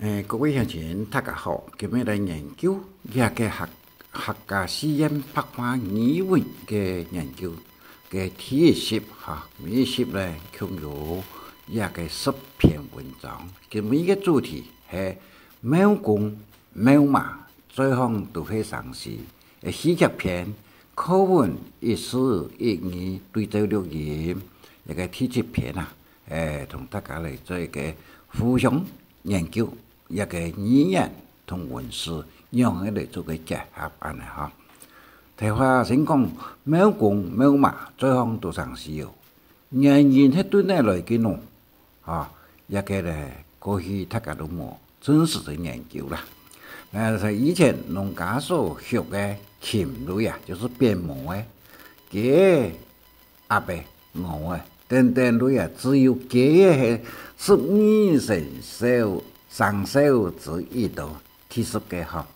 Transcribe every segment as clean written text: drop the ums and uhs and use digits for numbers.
各位乡亲，大家好。今日来研究一个客家实验白话语文嘅研究嘅体系每集咧共有一个10篇文章。今日嘅主题系猫公猫马，最后都会尝试40篇课文一词一语对照录音一个体系篇同大家嚟做一个互相研究。一个语言同文字让佢嚟做个结合安尼哈。睇话先讲猫公猫马，最后都尝试哦。仍然係對內來嘅喏，一個咧過去大家都冇真實嘅研究啦。係以前農家所學嘅禽類就是鞭毛嘅，嘅鴨嘅、鵝嘅等等類只有嘅係12成上手之一度提出嘅哈。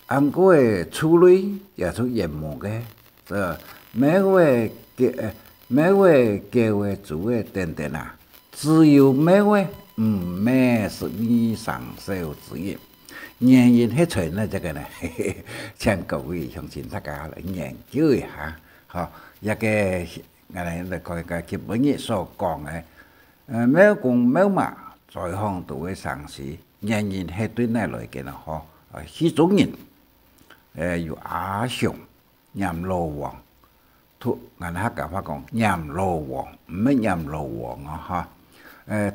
按過嘅畜類也出羊毛嘅，這每位嘅豬嘅等等只有每位12上手之一。仍然係存咧這個呢，請各位鄉親大家嚟研究一下，一個我哋嚟講個基本嘢所講嘅，貓公貓馬在行都會嘗試，仍然係對內來嘅啦，許種人，有阿雄、閻羅王，我哋客家話講閻羅王，唔係閻羅王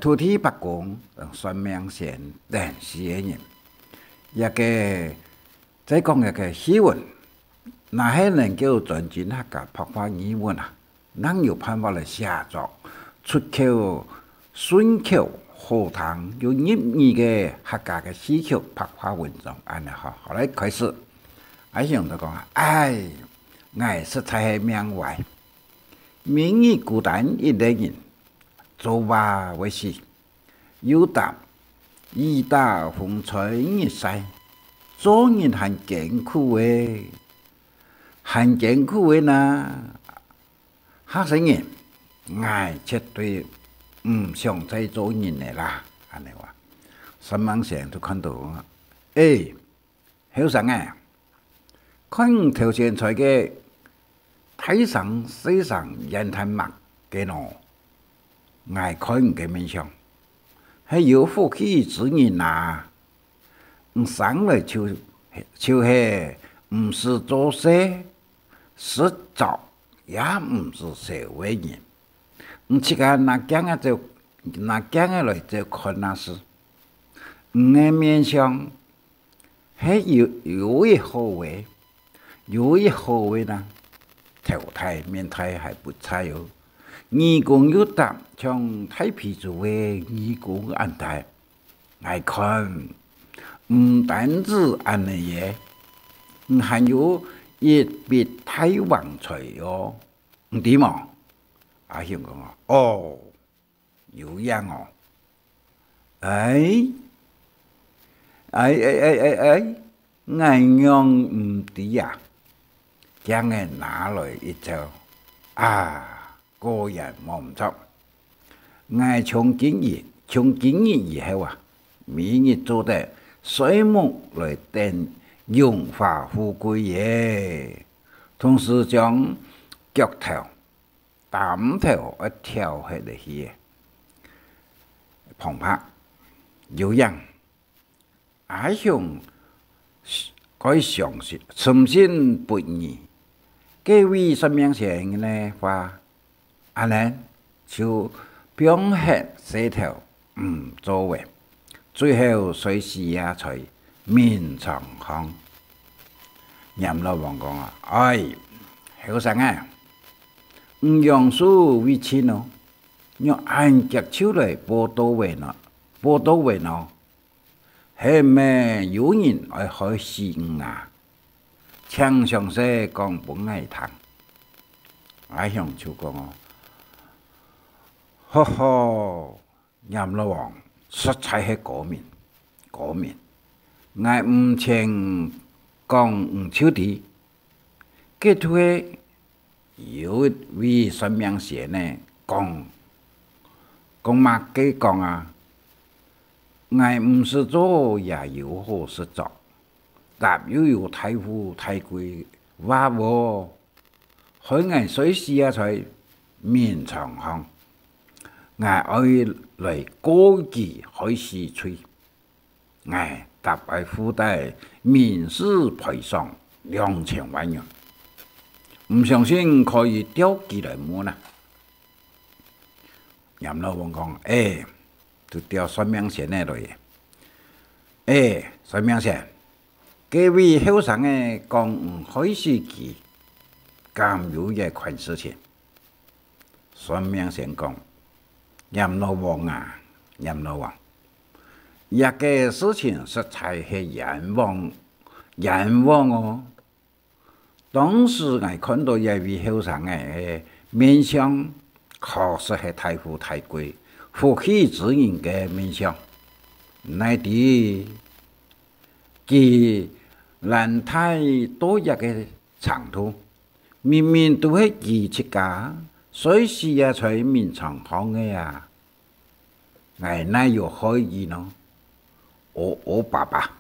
土地伯公、算命先等些人。一個再講一個新聞，那係能夠專精客家白話語文能有辦法嚟寫作出口順口好聽又入耳嘅客家嘅詩曲白話文章，安尼後來開始，想就講我實在係命壞，明日孤單一個人，做話為事，有答。雨打風吹日曬，做人很艱苦嘅，很艱苦嘅呐。嚇死人，我絕對唔想再做人嘅啦。安尼話，新聞上都看到後生看頭先在嘅睇上世上人太默嘅喏，我看嘅面相。係有福氣之人生來就係唔是做事實做，也唔是社會人。即個拿講來就看那事，嘅面相係有一好位，有一好位呢，頭態面態還不差喲。義工有答，像太皮族嘅義工安排，來看唔單止安尼嘢，還有一筆太旺財哦，唔點嘛？香港有樣哦，我樣唔啲將佢拿來一招個人望唔出，我從今日以後每日做得水木來等榮華富貴嘢，同時將腳頭擔頭跳起嚟去，澎湃有樣，想該相信深信不疑，各位什麼樣呢話？安尼就表現勢頭唔作為，最後隨時也在面場行。閻羅王講後生唔用書為親咯，用按腳手來報到位咯，係咪有人愛開始請詳細講本愛聽，向就講閻羅王實在係過面，我唔請講唔超啲，結果有位算命先呢講乜嘅講俺唔是做也有好事做，但又有太富太贵话喎，海俺水时啊在面场行，俺爱来高级海事吹，俺特别附带民事赔偿2000万元，唔相信可以调几来摸呢？任老王讲，就调算命先的来，算命先，这位后生的讲唔可以是佢，咁有嘅款事情。算命先讲，任老王啊，任老王，一个事情实在系冤枉，冤枉哦。当时我看到一位后生的面相，确实系太富太贵，夫妻之人嘅面相。乃啲佢人太多一个长途，明明都系佢出家，随时也在面场行嘅呀，我哪有可以呢？我爸爸，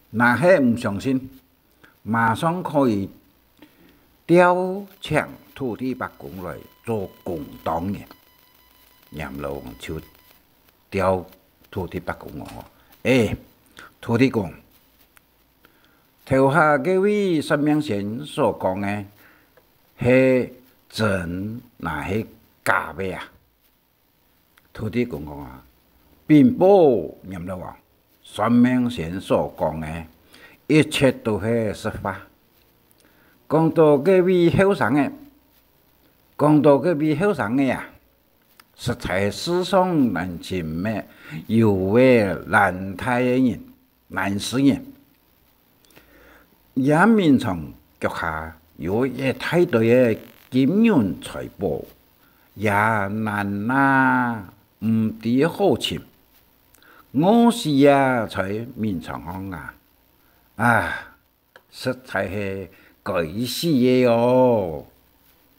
那系唔相信，马上可以调抢土地白宫来做公党嘅，任老王就调。土地白宫哦，土地公，头下这位算命先所讲的，系真那系假的啊？土地公讲啊，并不任老王，算命先所讲的，一切都是实话。讲到这位后生的，呀。实在世上难寻咩，有位难太人、难事人，也面从脚下有一太多嘅金银财宝，也难拿唔啲好钱。我是呀，在面场行实在系鬼死嘢哦！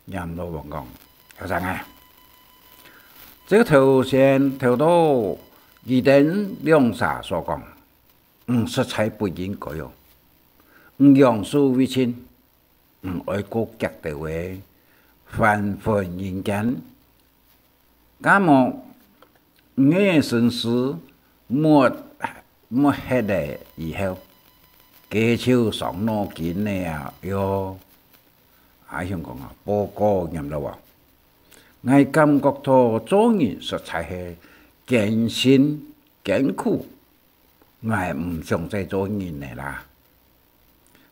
任老王讲，后生啊！这个头先头到2.2所讲，实在不应该哦。杨树为亲，爱国家的话，反反人间。咁么，我身世没黑的以后，继续上脑筋的呀哟。香港啊，报告任老王。我感觉到做人实在系艰辛艰苦，我唔想再做人的啦。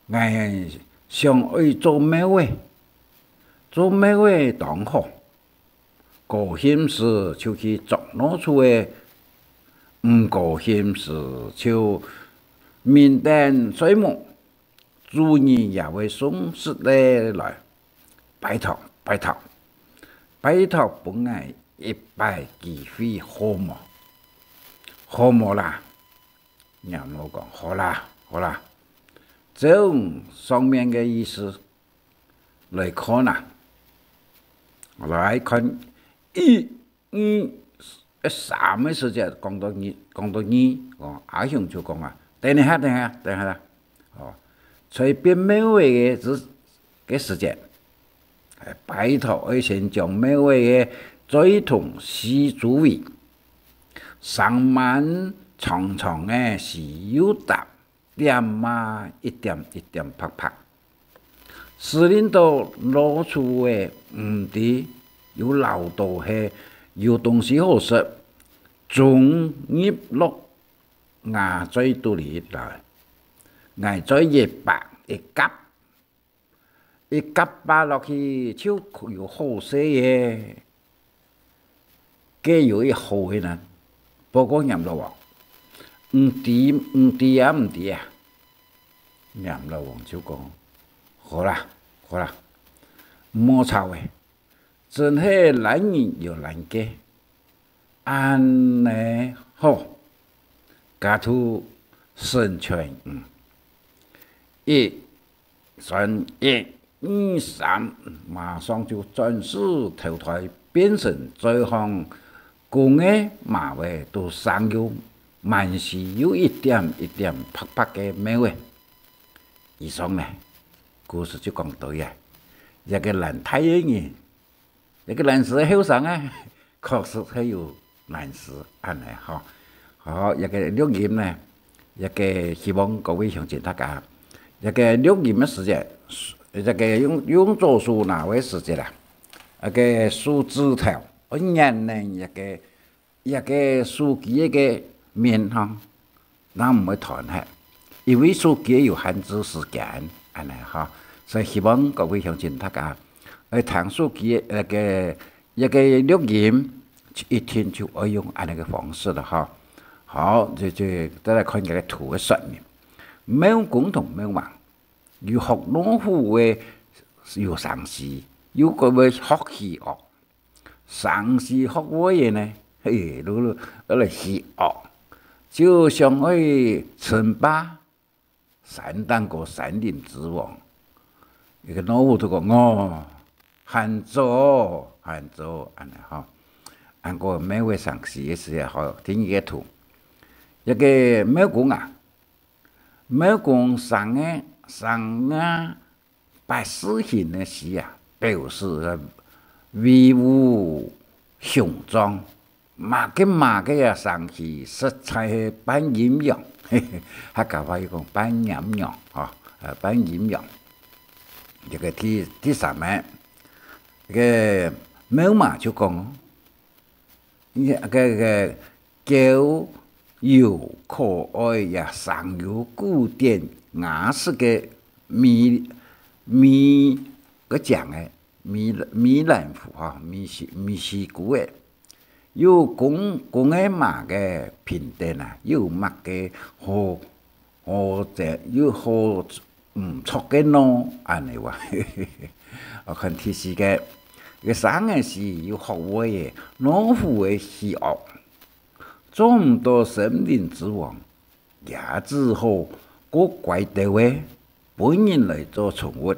我想爱做咩话，当好。高兴时就去做攞出嘅，唔高兴时就面淡水木，主人也会送食来，拜托。拜托本爱100机会好冇？好冇啦？任老讲好啦，照上面嘅意思来看啦，来看3嘅时间讲到2，阿雄就讲啊，等下啦，随便每位嘅时间。拜托，我先将每位嘅罪痛洗诸位，上满长嘅是有答，点嘛一点拍，司令都攞出嘅唔啲有漏道系有东西好食，仲入落牙嘴肚里来，牙嘴越白越急。一夹巴落去，就有好些嘢，皆有一好嘅人。不過任老王，唔抵啊！任老王就講：好啦，唔好吵嘅，真係難人又難解，安尼好，家徒生存1、2、3，马上就转世投胎，变成这行公嘅马位都上有万事有一點一點拍拍嘅美味。以上呢，故事就講到嘅。一個難睇嘅人，一個難事嘅後生啊，確實係有難事安尼吼。好，一個錄音呢，一個希望各位鄉親大家，一個錄音嘅時間，一個用作數哪位時間啦？一個數字頭，我念呢一個數機一個面吼，咱唔會談下，因為數機有限制時間安尼吼，所以希望各位鄉親大家，談數機一個錄音，一天就要用安尼個方式啦吼。好，就再來看一個圖嘅說明。廟公同廟王，有學農夫嘅有上司，有個位學戲樂，上司學位嘅呢，嘿，攞嚟戲樂，就像去稱霸山當個山林之王。一個農夫就講哦，漢族，安尼吼，按個每位上司嘅時候，好聽一個圖。一個廟公啊，廟公上拜師行嘅時啊，表示威武雄壯，馬嘅啊上去實在係扮陰陽，客家話要講扮陰陽嚇，扮陰陽。一個第三名，一個廟嘛就講，個叫。有可愛也尚有古典雅式嘅米個講嘅米蘭婦嚇，米西古嘅，有公嘅馬嘅平定啊，有馬嘅好有好唔錯嘅喏，安尼話，我看提示嘅個三個是有學位嘅農夫嘅喜惡。眾多森林之王，也只好個怪地位本人來做寵物，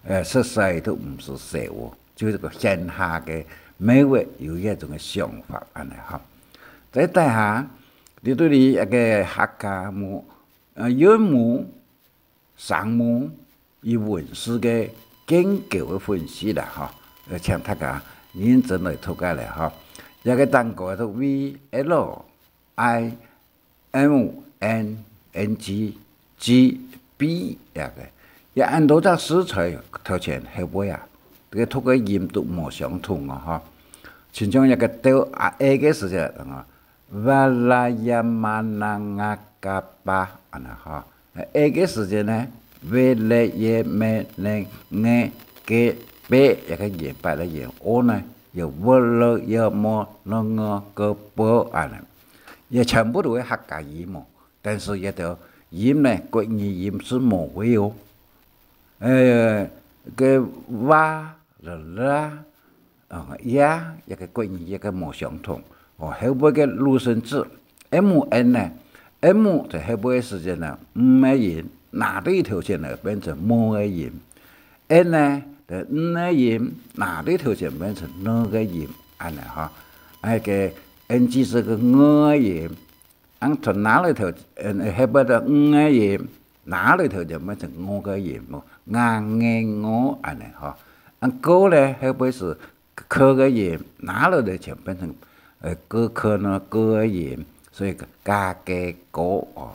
實際都唔是實喎，就是個現下嘅美味有一種嘅想法安尼嚇。再睇下，你對你一個客家母、岳母、生母與文史嘅研究嘅分析啦嚇，請大家認真來讀解嚟嚇。一個單個都 VLIMNNG 一個，一按到隻食材頭前後尾啊，這個讀個音都冇相同啊哈。其中一個到A 嘅時間啊，Valayamanaangakapa 安尼哈，A 嘅時間呢 ，Valayamanaangakapa 一個言白嘅言，我呢？有我了有麼那個波啊呢？也全部都係客家語嘛，但是一條語呢，國語語是冇嘅哦。個哇啦呀，一個國語一個冇相同。哦，後尾嘅魯聲字 MN 呢 ，M 在後尾嘅時間呢，唔嘅音，哪啲條線呢變成冇嘅音 ，N 呢？那音哪裡頭前變成那個音，安尼哈，那個 NG 是個我音，按從哪裡頭後邊的我音，哪裡頭就變成我個音咯，我安尼哈，按歌咧後邊是科個音，哪裡頭前變成歌呢歌個音，所以加嘅歌哦，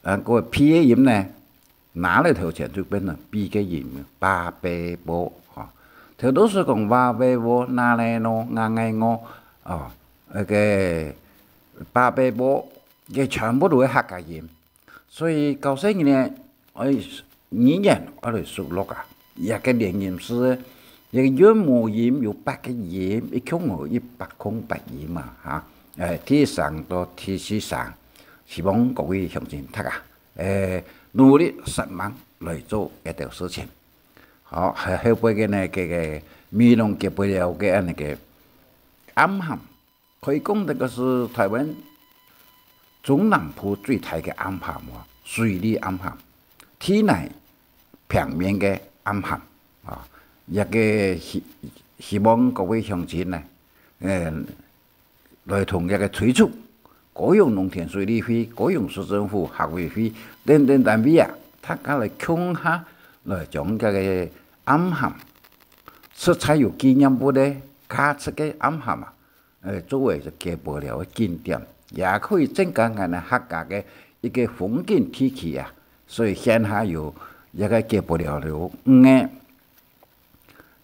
按個 P 嘅音呢，哪裡頭前就變成 B 嘅音，巴貝波。佢都是講話貝波哪嚟咯，我哦，那個巴貝波，佢全部都係客家音，所以舊時呢，我語言我哋熟絡啊，一個連音是一個岳母音有8個音，一共有108音嘛嚇，第三到第四上，希望各位鄉親大家努力實忙來做一條事情。好，後邊嘅呢個美濃結不了嘅那個暗含，可以講呢個是台灣中南部最大嘅暗含喎，水里暗含，體內平面嘅暗含啊，一個希望各位鄉親呢，來同一個催促高雄农田水利会、高雄市政府学委会等等单位啊，他家来共下来将这个暗函，色彩有纪念簿的加出个暗函啊，作为就加保了的景点，也可以增加俺的客家的一个风景体系啊。所以现下有一个加保了的5个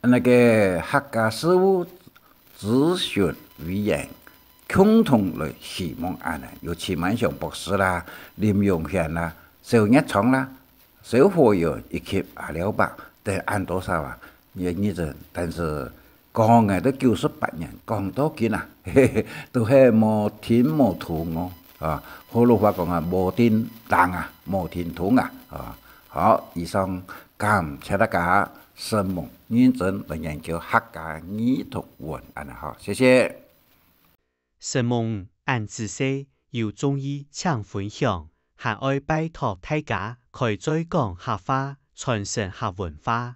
那个客家事务咨询委员共同来希望安尼，有钱万祥博士啦、林永贤啦、邵日昌啦、小火友以及阿廖伯，但按多少啊？也阵，但是讲嘅都98年，讲多見啊，都係無天無土哦，啊，好老話講啊，無天當啊，無天土啊，啊，好，以上感謝大家深蒙認真嚟研究客家語同文案好，謝謝。深蒙按知識有中意請分享，還愛拜託大家開再講客話，傳承客文化。